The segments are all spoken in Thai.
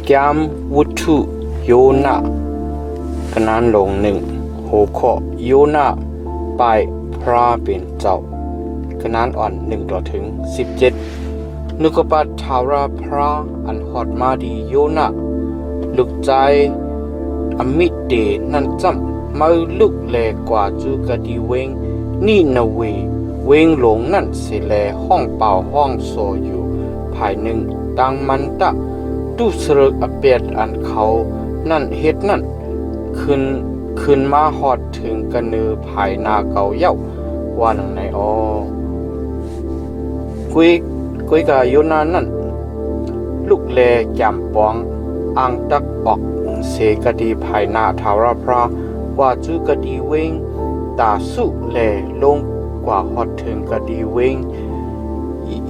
แกมวุถุโยนะกนานลงหนึ่งโหขอโยนะไปพระเป็นเจ้ากนานอ่อน1-17นึกปัตถาราพระอันหอดมาดีโยนะลุกใจอมิเดนันจำมาลุกแลกว่าจูกะดีเวงนี่นาเวเวงหลงนั่นเสแลห้องเป่าห้องโซอยู่ภายหนึ่งดังมันตะตุสรึกอเปียดอันเขานั่นเฮ็ดนั่นขึ้นมาหอดถึงกระนือภายนาเก่าเย้าว่าหนังในกุยกาโยนานั่นลูกแลจำปองอังตักออกเสกดีภายนาทาวราพระว่าจูกดีเวงตาสุแลลงกว่าหอดถึงกดีเวง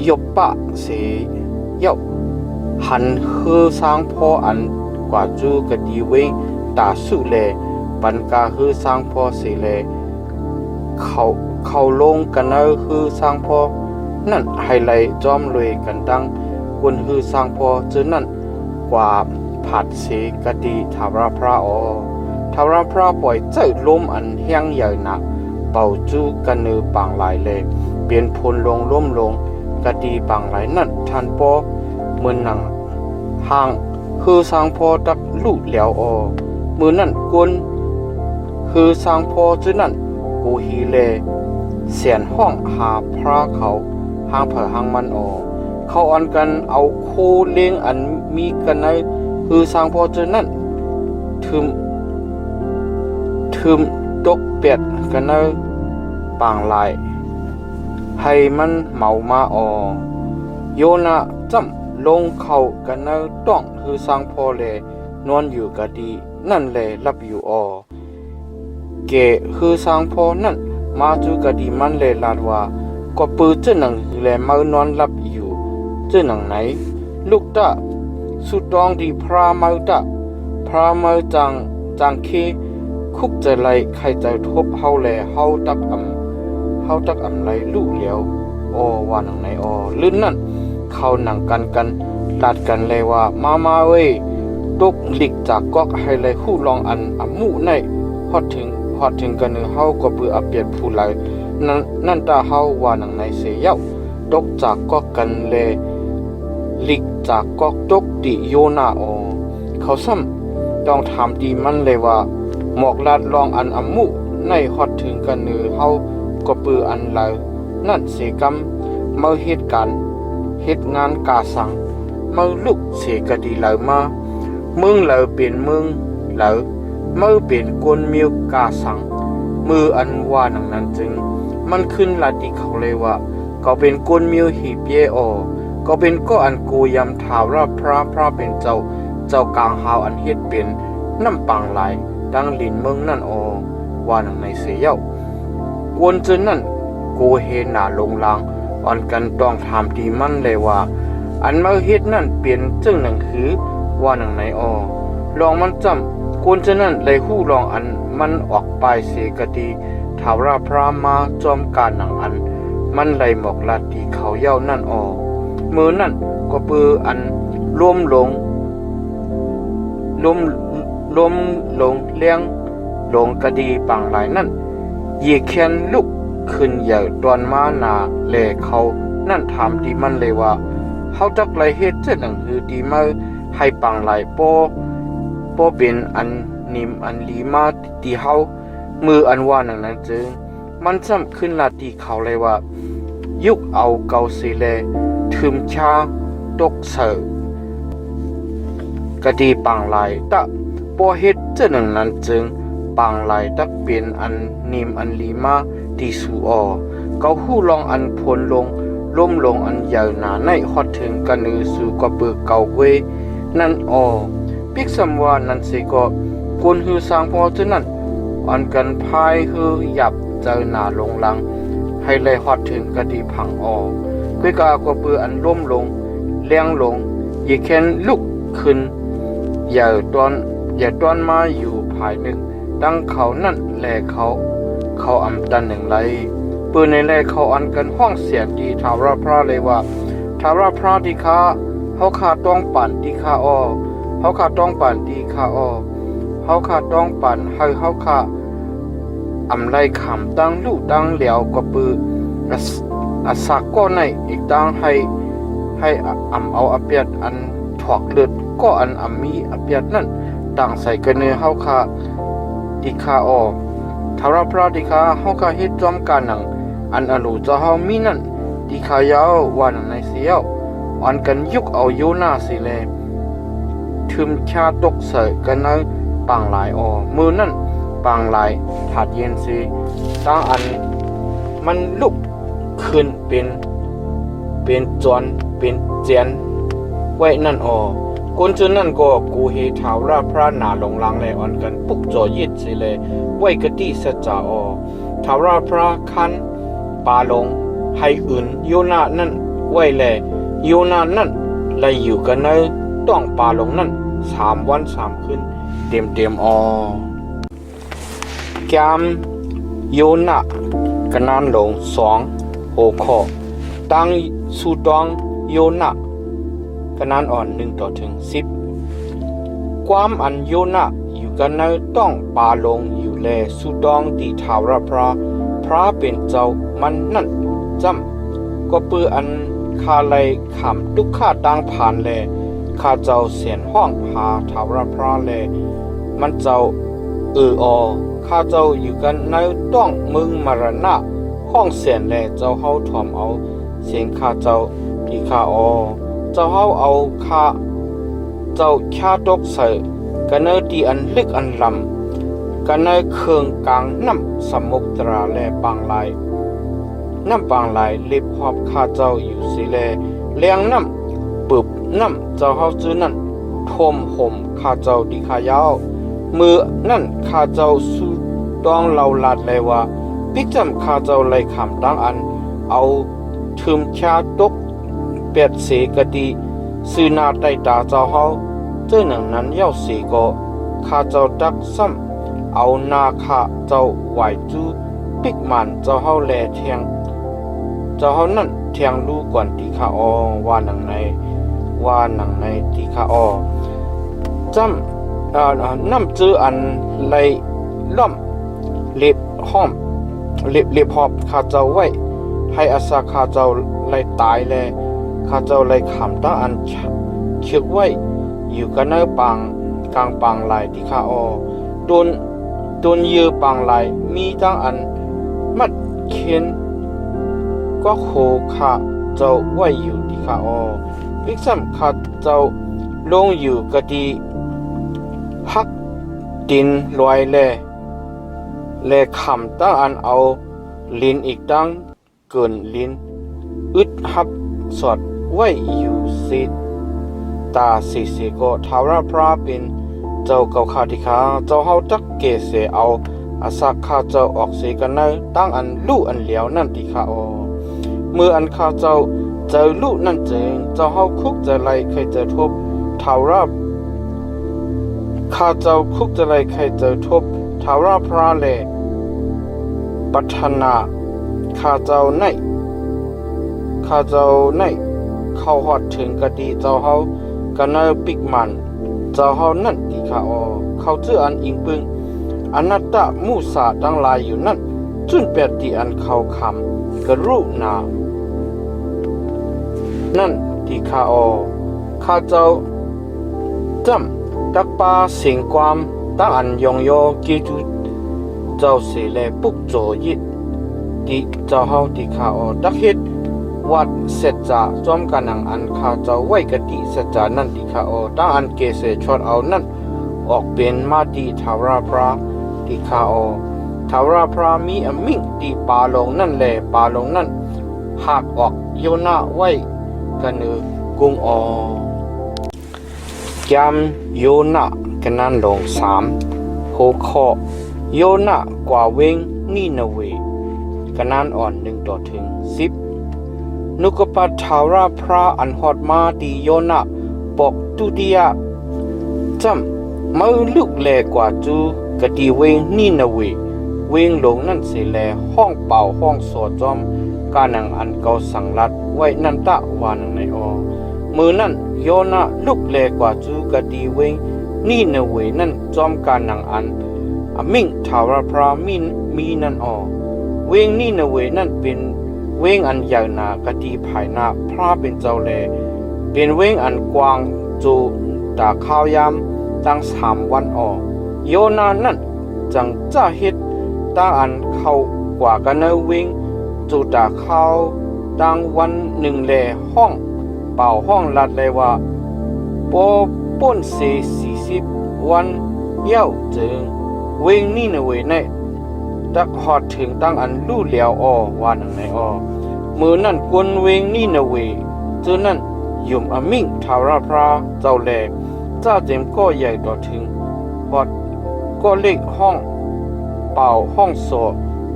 ยบปะเสเย้าหันฮือสร้างพ่ออันกว่าจูกดีเวงตาสุแลปันกาฮือสร้างพ่อเสแลเขาลงกันเอาฮือสร้างพ่อนั่นให้ไหลจอมรวยกันดังกวนฮือสร้างพ่อเจอนั่นกว่าผัดเสกดีทาวราพระทาวราพระปล่อยใจลมอันแห้งใหญ่หนักเป่าจูกันเนือปางหลายเลยเปลี่ยนพลลงล้มลงกดีปางหลายนั่นทันปอเมื่อนังห่างคือสร้างพอตักลูกแล้วมือนั่นกวนคือสร้างพอจื้อนั่นกูฮีเลเสียนห้องหาพระเขาห่างเผอห่างมันเขาอ่อนกันเอาโคเลี้ยงอันมีกันในคือสร้างพอจื้อนั่นทึมตกเป็ดกันในปางลายให้มันเมามาโยนะจำลงเข้ากันในต้องคือสร้างพอเลนอนอยู่กะดีนั่นแลรับอยู่เกคือสร้างพอนั่นมาจูกะดีมันเลลาดว่าก็ปื้อเจ้าหนังแลมานอนรับอยู่เจ้าหนังไหนลูกตะสุดดองดีพระมาตะพระมาจังเคคุกใจไหลใครใจทบเฮาแลเฮาตักอำไหลลูกเหลียวว่าหนังไหนลื่นนั่นเขาหนังกันลาดกันเลยว่ามาเว้ยตกหลีกจากกอกให้เลยคู่ลองอันมู่ในฮอดถึงกันเนื้อเฮาก็เปื่ออเปียดผู้ไหลนั่นตาเฮาว่าหนังในเสียเย้าตกจากกอกกันเลยหลีกจากกอกตกดิโยนาเขาซ้ำต้องถามดีมันเลยว่าหมอกลาดลองอันมู่ในฮอดถึงกันเนื้อเฮาก็เปื่ออันไหลนั่นเสกรรมเมื่อเหตุงานกาสังเมื่อลุกเสกดีไหลมามึงเหลาเป็นมึงเหลาเมื่อเป็นกวนมิวกาสังมืออันว่าหนังนั้นจึงมันขึ้นลาติเขาเลยว่าก็เป็นกวนมิวหีบเยก็เป็นก็อันกูยำถาวราพระเป็นเจ้ากลางหาวอันเฮ็ดเป็นน้ำปังหลายดังลินเมืองนั่นว่าหนังในเสียเย้ากวนจนนั่นกูเฮหนาลงลางอ่อนกันต้องถามดีมันเลยว่าอันเมื่อเฮ็ดนั่นเปลี่ยนจึงหนังคือว่าหนังไหนลองมันจำควรจะนั่นเลยคู่ลองอันมันออกไปเสกดีถาวราพระมาจอมการหนังอันมันเลยหมอกลาดีเขาเย้านั่นมือนั่นก็ปืออันล้มลงเลี้ยงลงกดีปังหลายนั่นเหยียแขนลุกขึ้นใหญ่ตอนมาหนาแลเขานั่นถามดีมันเลยว่าเขาจักไรเฮ็ดเจ้าหนังคือดีมาให้ปังหลายโปเป็นอันนิมอันลีมาตีเฮามืออันว่าหนังนั้นจึงมันซ้ำขึ้นลาตีเขาเลยว่ายุกเอาเกาสีเลทึมชาตกเสือกะดีปังหลายตะโปเฮ็ดเจ้าหนังนั้นจึงปังหลายตักเป็นอันนิมอันลีมาตีสูเกาหู้ลองอันพลลงล้มลงอันใหญ่หนาในฮอดถึงกันนือสู่กะเบิกเกาเวนั่นปิกสำว่านั่นสิก็กวนฮือสร้างพอเท่านั้นอันกันพายฮือหยับเจอหนาลงลังให้เลยฮอดถึงกะดีพังกุยกาก็เปืออันล้มลงเลี้ยงลงยีแค้นลุกขึ้นอย่าตอนมาอยู่ภายหนึ่งดังเขานั่นแลเขาอำตันหนึ่งไรปืนในแลเขาอันกันห้องเสียงดีทาวราพระเลยว่าทาวราพระที่ข้าเขาขาต้องปั่นที่ข้า เฮาขาต้องปั่นดีขาออเฮาขาต้องปั่นให้เฮาขาอำไรขำตั้งลู่ตั้งเหลียวก็ปือสักก็ในอีกตั้งให้เอาอเปียดอันถอกเลือดก็อันมีอเปียดนั่นต่างใส่กันเนื้อเฮาขาดีขาออทาราพระดีขาเฮาขาเฮ็ดจอมการหนังอันอรูจะเฮามีนั่นดีขายาววันในเสียวอันกันยุกเอาโยนาสิแลทึมชาตกใส่กันในปางหลายออมือนั่นปางหลายถาดเย็นสิตั้งอันมันลุกขึ้นเป็นจวนเป็นเจียนไว้นั่นออคนจนนั่นก็กูเฮถาวราพระนาหลงลังเลยอันกันปุกจอยิดสิเลยไว้กะติสัจจาออถาวราพระคันปาลงให้อื่นโยนานั่นไว้แลโยนานั่นเลยอยู่กันในต้องปาลงนั่น3 วัน 3 คืนเต็มออแกมโยนากันนั้นลง2โอคอตั้งสุดองโยนากันนั้นอ่อน1-10ความอันโยนาอยู่กันในต้องปาลงอยู่แลสุดองที่ทาวรพระเป็นเจ้ามันนั่นจำก็ปืออันคาไลขำทุกข้าต่างผ่านแลข้าเจ้าเสียนห้องหาทาวรพระแลมันเจ้าข้าเจ้าอยู่กันในต้องมึงมรณะห้องเสียนแลเจ้าเฮาถ่อมเอาเสียงข้าเจ้าที่ข้าเจ้าเฮาเอาข้าเจ้าชาตกใส่กันในที่อันลึกอันลำกันในเครื่องกลางน้ำสมุทรแลปางลายน้ำปางลายเล็บหอบข้าเจ้าอยู่สิแลเลี้ยงน้ำปึบน้ำเจ้าเฮาจื้อนั่นทมห่มข้าเจ้าดีขายาวมือนั่นข้าเจ้าสู้ต้องเราลาดเลยว่าปิกจำข้าเจ้าไล่ขำตั้งอันเอาทึมชาตกเป็ดเสกดีซื้อนาไตตาเจ้าเฮาเจ้าหนังนั้นเย้าเสก็ข้าเจ้าดักซ้ำเอานาข้าเจ้าไหวจูปิกมันเจ้าเฮาแลเทียงเจ้าเฮานั่นเทียงรู้ก่อนที่ข้าว่าหนังในที่ข้าจำน้ำจื้ออันไลล่อมเล็บห้อมเล็บหอบข้าเจ้าไว้ให้อาสาข้าเจ้าไลตายแลข้าเจ้าไลขำตั้งอันเชือกไว้อยู่กันในปางกลางปางลายที่ข้าโดนยือปางลายมีตั้งอันมัดเขียนก็โคข้าเจ้าไว้อยู่ที่ข้าวิกซ้ำข้าเจ้าลงอยู่กะดีฮักดินลอยแลขำตั้งอันเอาลิ้นอีกตั้งเกินลิ้นอึดฮับสอดไว้อยู่สิตาสิก็ทาวราพระเป็นเจ้าเก่าข้าที่ข้าเจ้าเฮาจักเกเสเอาอาศักข้าเจ้าออกเสกันในตั้งอันลู่อันเหลียวนั่นที่ข้าเมื่ออันข้าเจ้าเจอลู่นั่นเจงเจ้าเฮาคุกจะไลเคยเจอทบทาวราข้าเจ้าคุกจะไลเคยเจอทบทาวราพระเลปัฒนาข้าเจ้าในเข้าฮอดถึงกะดีเจ้าเฮากันในปิกมันเจ้าเฮานั่นที่ข้าเขาเจออันอิงปึงอนัตตมูสาทั้งหลายอยู่นั่นจุนแปดที่อันเขาคำกรุณานั่นที่ข้าเจ้าจำตักปาสิงความตั้งอันยองโยกิจุเจ้าเสแลปุกโจยิดที่เจ้าเฮาที่ข้าตักเฮ็ดวัดเสร็จจะจอมกันอันข้าเจ้าไว้กะติเสร็จจะนั่นที่ข้าตั้งอันเกเสชดเอานั่นออกเป็นมาดีทาวราพระที่ข้าทาวราพระมีอมิ่งที่ปาลงนั่นแลปาลงนั่นหากออกโยนาไว้กันเนือกุงยามโยนากันนั้นลง3โหคอโยนากว่าเวงนี่นาเวกันนั้นอ่อน1-10นุกปัตทาวราพระอันฮอดมาดีโยนาปกตุติยะจำมือลุกแลกว่าจูกะดีเวงนี่นาเวงหลงนั่นเสแลห้องเป่าห้องสอจอมกานังอันเก่าสังลัดไว้นันตะวานังในมือนั่น โยนาลุกเลกว่าจูกะดีเวงนี่เนเวนั่นจอมการนังอันอมิงทาวราพรามีนั่นเวงนี่เนเวนั่นเป็นเวงอันใหญ่นากะดีภายนาพระเป็นเจ้าแลเป็นเวงอันกว้างจูตาข้าวยามตั้ง3 วันโยนานั่นจังจะเฮ็ดตาอันเข้ากว่ากันเนเวงจูตาข้าวตั้งวัน1แลห้องเป่าห้องลัดเลยว่าปอป่นเส40 วันเย้าจึงเวงนี่เนเวในตักฮอดถึงตั้งอันลู่เหลียวว่านังในมือนั่นกวนเวงนี่เนเวเจอนั่นยุมอมิงทาราพราเจ้าแลจ้าเจมก็ใหญ่ต่อถึงฮอดก็เล็กห้องเป่าห้องโซ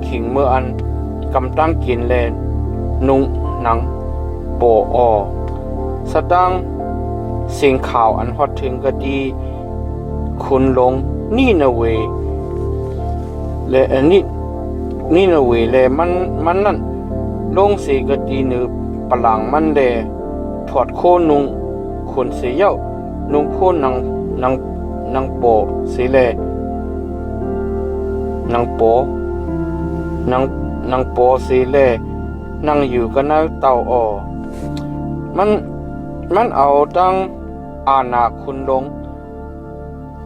ขิงเมื่ออันกำตั้งกินแลนุงหนังโปสะดังเสียงข่าวอันฮอดถึงก็ดีคุณลงนี่เนเวและอันนี้นี่เนเวและมันนั่นลงเสก็ดีเนือปลังมันแลถอดโคนุงคนเสียเย้านุงโคนางโปเสียแลนางโปนางโปเสียแลนั่งอยู่กันในเตามันเอาตั้งอาณาคุณลง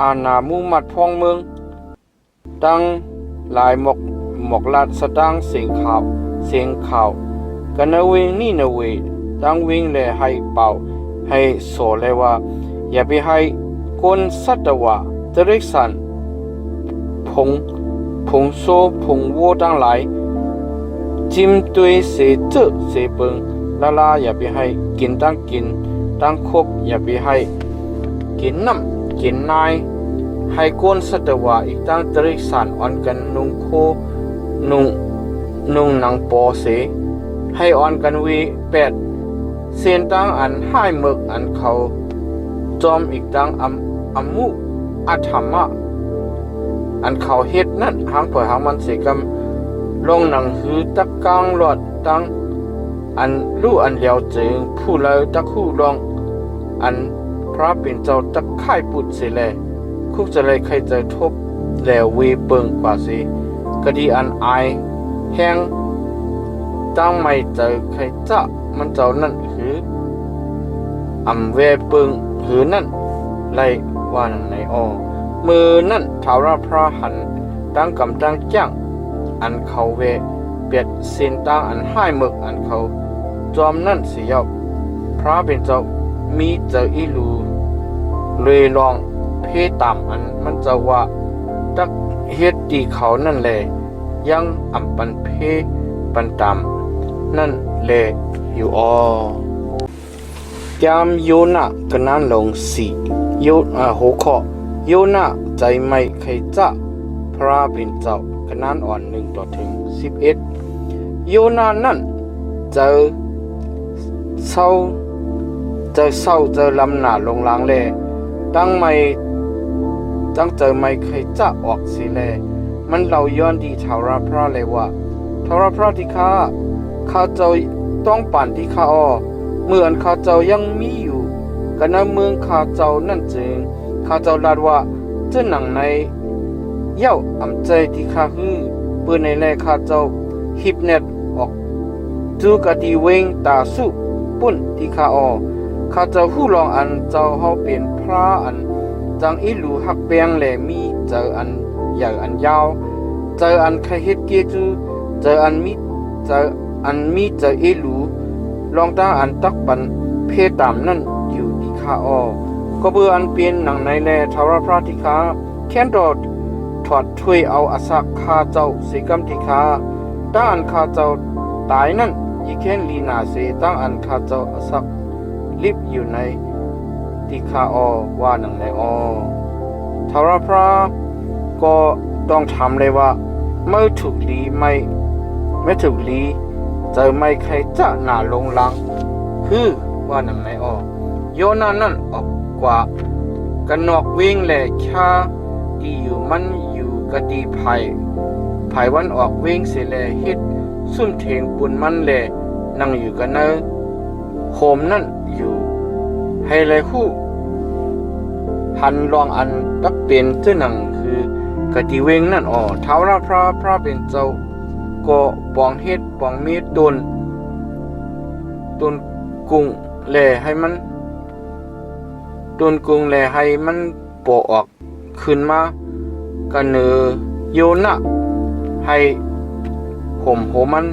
อาณามุมัดพองเมืองตั้งหลายหมอกลาดสะดังเสียงข่าวกันเวงนี่เนเวตั้งวิ่งเลยให้เป่าให้โสเลยว่าอย่าไปให้คนสัตวะตริกสันผงโซผงวัวตั้งหลายจิ้มด้วยเสจื้อเสเปิงลาอย่าไปให้กินตั้งคบอย่าไปให้กินน้ำกินนายให้คนสัตวะอีกตั้งตริกสันอ่อนกันนุ่งโคนุ่งหนังปอเสให้อ่อนกันวี8เส้นตั้งอันให้หมึกอันเขาจอมอีกตั้งอัมมุอัธรรมะอันเขาเฮ็ดนั่นหางเผยหางมันเสกำลงหนังหือตะกางหลอดตั้งอันลู่อันเลียวจึงผู้เลยตะคู่ลองอันพระเป็นเจ้าตะไข่ปุดเสแลคุกจะเลยใครจะทบแล้วเวเปิงกว่าสิกะดีอันอายแห้งตั้งไม่เจอใครจะมันเจ้านั่นหืออำเวเปิงหือนั่นไล่ว่านังในมือนั่นทาวราพระหันตั้งกำตั้งจ้างอันเขาเวเปียดเส้นตั้งอันให้หมึกอันเขาจอมนั่นเสียพระเป็นเจ้ามีเจออีลูเลยลองเพตามอันมันจะว่าตักเฮ็ดดีเขานั่นแหละยังอำปันเพปันตามนั่นแหละอยู่ยามโยนะกนั้นลง4หัวข้อโยนะใจไม่ใครจะพระเป็นเจ้ากนั้นอ่อน1ต่อถึง11โยนะนั่นเจอเศร้าลำหน้าลงล้างแลตั้งเจอไม่ใครจะออกสิแลมันเราย้อนดีทาวราพระเลยว่าทาวราพระที่ข้าเจ้าต้องปั่นที่ข้าเมื่อข้าเจ้ายังมีอยู่กันในเมืองข้าเจ้านั่นจึงข้าเจ้าลาดว่าเจ้าหนังในเย้าอำใจที่ข้าฮือเปื้อนในแลข้าเจ้าฮิบเน็ตออกจูกะดีเวงตาสุปุ่นที่ข้าเจ้าหู้ลองอันเจ้าเฮาเป็นพระอันจังอีหลูหักแปงแลมีเจออันใหญ่อันยาวเจออันใครเฮ็ดเกจูเจออันมีเจออีหลูลองตั้งอันตักปันเพตามนั่นอยู่ที่ข้าก็เบื่ออันเป็นหนังในแลทาวราพระที่ข้าแค้นถอดถ้วยเอาอาศักข้าเจ้าเสกำที่ข้าตั้งอันข้าเจ้าตายนั่นอีแค้นลีนาเสตั้งอันข้าเจ้าอาศักลิบอยู่ในที่ข้าว่าหนังในทาวราพระก็ต้องทำเลยว่าไม่ถูกลีไม่ถูกลีเจอไม่ใครจะหนาลงลังคือว่าหนังในโยนานั่นออกกว่ากันนอกวิ่งแหล่ชาดีอยู่มันอยู่กะดีไผ่วันออกวิ่งเสแลเฮ็ดซุ่มเถงปุ่นมันแหล่นั่งอยู่กันเนโฮมนั่นอยู่ ให้เลยคู่หันลองอันตักเป็นเจ้าหนังคือกะติเวงนั่นท้าวราพระเป็นเจ้าก็ปองเฮ็ดปองมีต้นกุ้งแลให้มันต้นกุ้งแลให้มันปอออกขึ้นมากันเนอโยนะให้ห่มโหมัน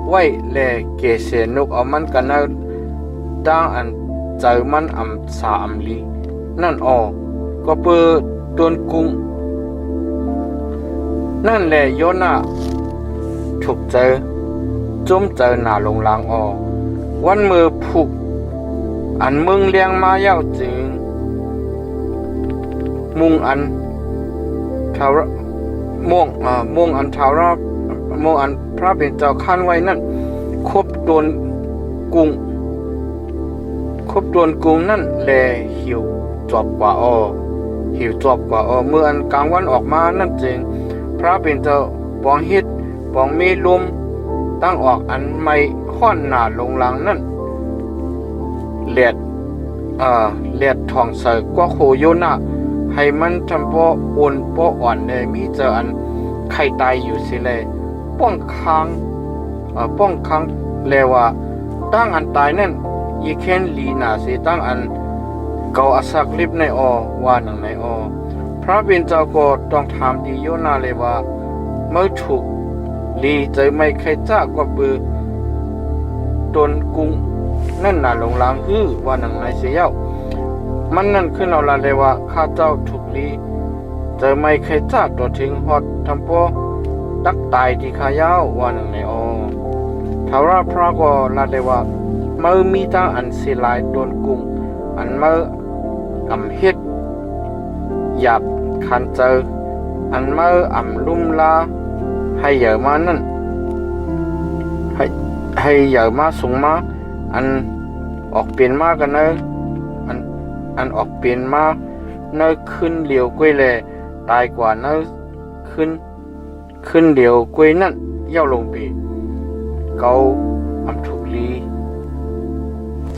ไว้แลเกเสนกเอามันกันเนอตั้งอันเจอมันอำสาอำลีนั่นก็เปิดต้นกุ้งนั่นแหละโยนะถูกเจอจมเจอหน้าลงลางวันมือผูกอันมึงเลี้ยงมาเย้าจึงมุงอันทาวม่วงอันทาวราม่วงอันพระเป็นเจ้าคันไว้นั่นครบต้นกุ้งนั่นแลหิวจอบกว่าเมื่ออันกลางวันออกมานั่นจึงพระเป็นเจ้าปองเฮ็ดปองมีลมตั้งออกอันไม่ค่อนหน้าลงหลังนั่นเลียดทองใส่กว่าโคโยนะให้มันทำป้ออ่อนเลยมีเจออันไข่ตายอยู่สิเลยป้องค้างเลยว่าตั้งอันตายนั่นยีเคนลีนาสิตั้งอันเกาอาศักลิบในว่าหนังในพระบินเจ้าก็ต้องถามดีโยนาเลยว่าเมื่อถูกลีเจอไม่ใครจ้ากว่าปือต้นกุ้งนั่นน่ะลงล้างว่าหนังในเสียวมันนั่นขึ้นเอาละเลยว่าข้าเจ้าถูกลีเจอไม่ใครจ้าตัวทิ้งฮอดทำป้อตักตายที่ขายาวว่าหนังในทาราพระก็ละเลยว่าเมื่อมีตั้งอันสิลายต้นกุ้งอันเมื่อเฮ็ดหยาบคันเจออันเมื่อลุ่มลาให้เหยอะมานั่นให้เหยอะมาสูงมาอันออกเปลี่ยนมากันเนอะอันออกเปลี่ยนมาเนอะขึ้นเหลียวกล้วยแลตายกว่าเนอะขึ้นเหลียวกล้วยนั่นเย่าลงปีเกาถูกลี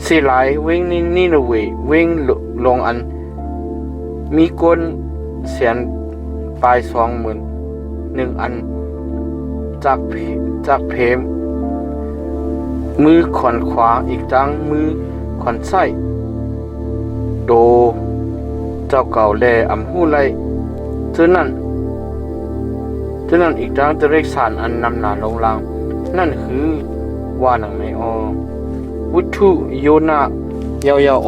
สิหลายวิ่งนี่นะเว้ยวิ่งลงอันมีก้นเสียนปลาย21,000อันจากเพมมือขอนขวาอีกจังมือขอนซ้ายโดเจ้าเก่าแลหู้ไลเท่านั้นอีกจังจะเรียกสารอันนำหนาลงลางนั่นคือว่าหนังในวุฒุโยนะยาว